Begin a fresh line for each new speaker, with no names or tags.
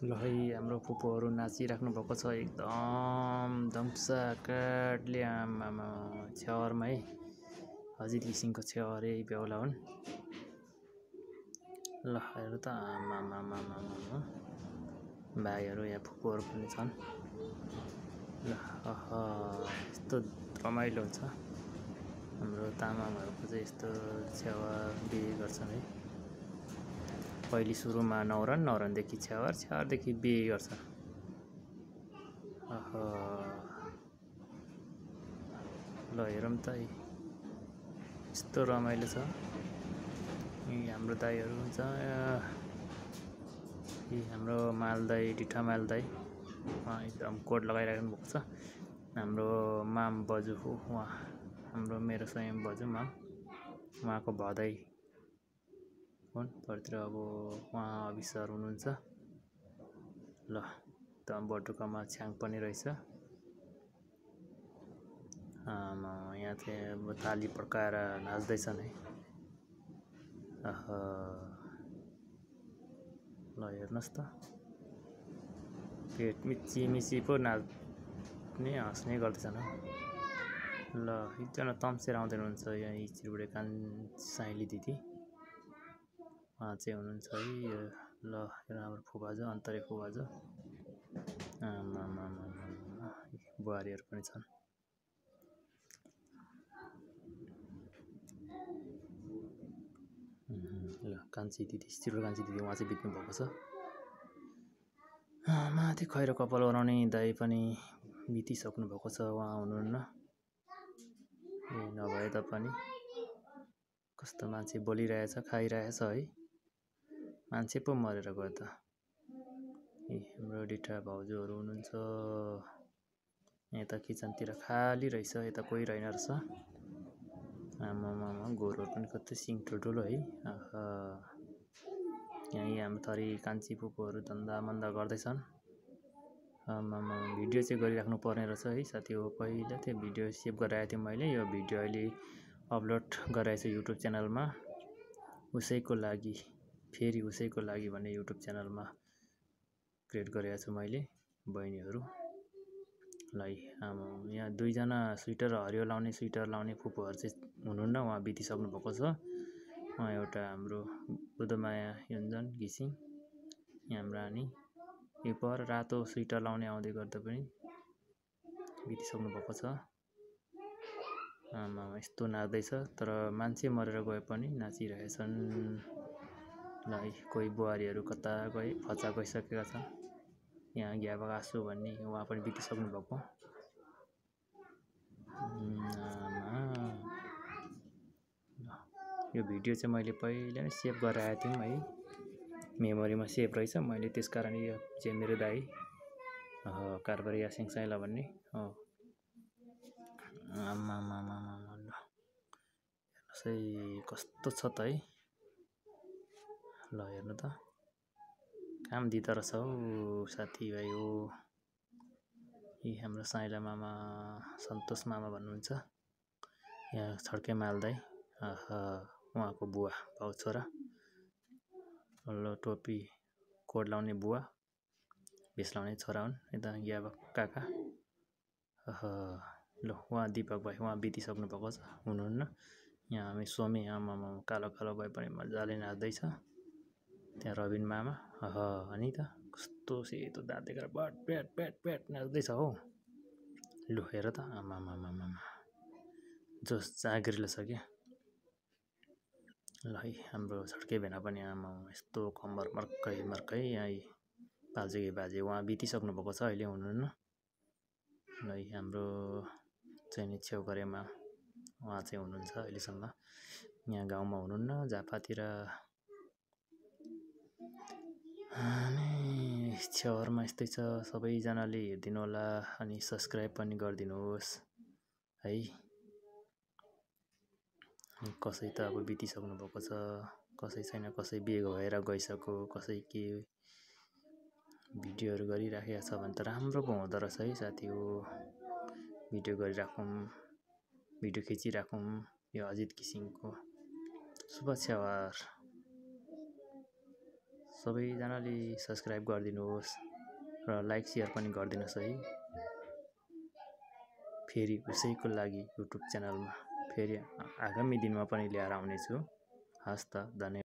ल है हाम्रो फुपूहरू नाचिराख्नु भएको छ एकदम धम्साकाटले आमामा छेवारमा है अजित घिसिङको छेवार यही बेहुला हुन्। ल हेर्नु त आमामा भाइहरू यहाँ फुपूहरू पनि छन्। ल यस्तो रमाइलो हुन्छ हाम्रो तामाङहरूको चाहिँ यस्तो छेवार बिहे गर्छन् है। पहिले सुरुमा न्वारानदेखि छेवारदेखि बिहे गर्छ। ल हेरौँ त यस्तो रमाइलो छ। यी हाम्रो दाइहरू हुन्छ, यी हाम्रो मालदाई डिठा मालदाई एकदम कोट लगाइराख्नु भएको छ। हाम्रो माम बजु हो उहाँ, हाम्रो मेरो स्वयं बजु माम, उहाँको भदै हुन् परतिर अब उहाँ अभिसर हुनुहुन्छ। ल त बटुकामा छ्याङ पनि रहेछ। यहाँ चाहिँ अब ताली पड्काएर नाच्दैछन् है। ल हेर्नुहोस् त पेट मिची पो नाच्ने हाँस्ने गर्दैछन्। ल एकजना तम्सेर आउँदै हुनुहुन्छ यहाँ चिरबुढे साइली दिदी उहाँ चाहिँ हुनुहुन्छ है। ल हाम्रो फुबाजु अन्तरे फुबाजु बुहारीहरू पनि छन्। ल कान्छी दिदी चिरबुढे कान्छी दिदी उहाँ चाहिँ बित्नु भएको छ। माथि खैरो कपाल बनाउने दाइ पनि बितिसक्नु भएको छ, उहाँ हुनुहुन्न। ए नभए तापनि कस्तो मान्छे बोलिरहेछ खाइरहेछ है, मान्छे पो मरेर गयो त। ए हाम्रो डिठा भाउजूहरू हुनुहुन्छ। यता किचनतिर खाली रहेछ, यता कोही रहेन रहेछ। आमामा गोरुहरू पनि कति सिङ ठुल्ठुलो है। यहीँ हाम्रो थरी कान्छी फुपूहरू धन्दामन्दा गर्दैछन्। आमामा भिडियो चाहिँ गरिराख्नु पर्ने रहेछ है साथी हो। पहिला त्यो भिडियो सेभ गराएको थिएँ मैले, यो भिडियो अहिले अपलोड गराएछु युट्युब च्यानलमा। उसैको लागि फेरि उसैको लागि भन्ने युट्युब च्यानलमा क्रिएट गरेको छु मैले बहिनीहरूलाई। यहाँ दुईजना स्वेटर हरियो लाउने स्वेटर लाउने फुपूहरू चाहिँ हुनुहुन्न, उहाँ बितिसक्नु भएको छ। उहाँ एउटा हाम्रो बुद्धमाया योन्जन घिसिङ, यहाँ हाम्रो रानी, यो पर रातो स्वेटर लाउने आउँदै गर्दा पनि बितिसक्नु भएको छ। आमा यस्तो नाच्दैछ, तर मान्छे मरेर गए पनि नाचिरहेछन्। ल कोही बुहारीहरू कता गए फचा गइसकेका छन्। यहाँ ग्याबा आसु भन्ने उहाँ पनि बितिसक्नु भएको। यो भिडियो चाहिँ मैले पहिला नै सेभ गराएको थिएँ है, मेमोरीमा सेभ रहेछ। मैले त्यस कारण यो चाहिँ मेरो दाइ कारबारी यासिङ साइला भन्ने आमामा ल हेर्नुहोस् है कस्तो छ त है। ल हेर्नु त काम दिँदो रहेछ हौ साथीभाइ हो। यी हाम्रो साइला मामा सन्तोष मामा भन्नुहुन्छ, यहाँ छड्के मालदाई उहाँको बुवा भाउ छोरा। ल टोपी कोट लाउने बुवा, भेष लाउने छोरा हुन्। यता ग्याबा काका ल उहाँ दिपक भाइ उहाँ बितिसक्नु भएको छ, हुनुहुन्न। यहाँ हामी सोमे आमामा कालो कालो भए पनि मजाले नाच्दैछ। त्यहाँ रबिन मामा अनि त कस्तो सेतो दाँत देखेर बट प्याट प्याट प्याट नाच्दैछ हौ। लु हेर त आमामा जोस जागिर्लो छ क्या। ल है हाम्रो छड्के भेना पनि आमामा यस्तो कम्मर मर्कै यहाँ पाल्जुके बाजे उहाँ बितिसक्नु भएको छ, अहिले हुनुहुन्न। ल हाम्रो चाहिँ छेउकरेमा उहाँ चाहिँ हुनुहुन्छ अहिलेसम्म, यहाँ गाउँमा हुनुहुन्न, झापातिर। अनि छेउरमा यस्तै छ, सबैजनाले हेरिदिनु होला अनि सब्सक्राइब पनि गरिदिनुहोस् है। कसै त अब बितिसक्नु भएको छ, कसै छैन, कसै बिहे भएर गइसक्यो, कसै के भिडियोहरू गरिराखेको छ भने त राम्रो पो हुँदो रहेछ है साथी हो। भिडियो गरिराखौँ, भिडियो खिचिराखौँ। यो अजित घिसिङको शुभ छेवार सबैजनाले सब्सक्राइब गरिदिनुहोस् र लाइक सेयर पनि गरिदिनुहोस् है। फेरि उसैको लागि युट्युब च्यानलमा फेरि आगामी दिनमा पनि ल्याएर आउनेछु। हस् त, धन्यवाद।